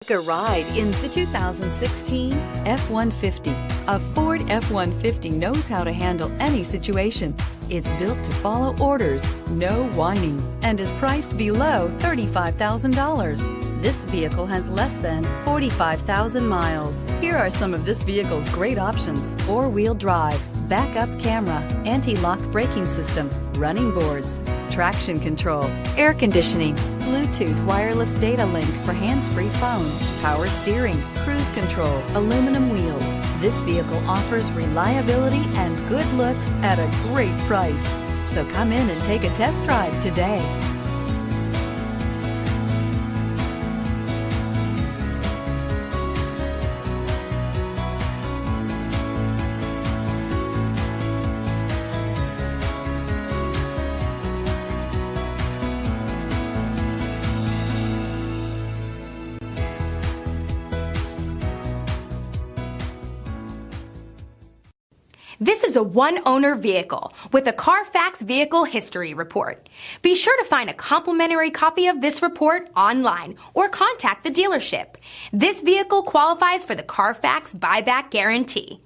Take a ride in the 2016 F-150. A Ford F-150 knows how to handle any situation. It's built to follow orders, no whining, and is priced below $35,000. This vehicle has less than 45,000 miles. Here are some of this vehicle's great options: four-wheel drive, backup camera, anti-lock braking system, running boards, traction control, air conditioning, Bluetooth wireless data link for hands-free phone, power steering, cruise control, aluminum wheels. This vehicle offers reliability and good looks at a great price. So come in and take a test drive today. This is a one-owner vehicle with a CARFAX vehicle history report. Be sure to find a complimentary copy of this report online or contact the dealership. This vehicle qualifies for the CARFAX buyback guarantee.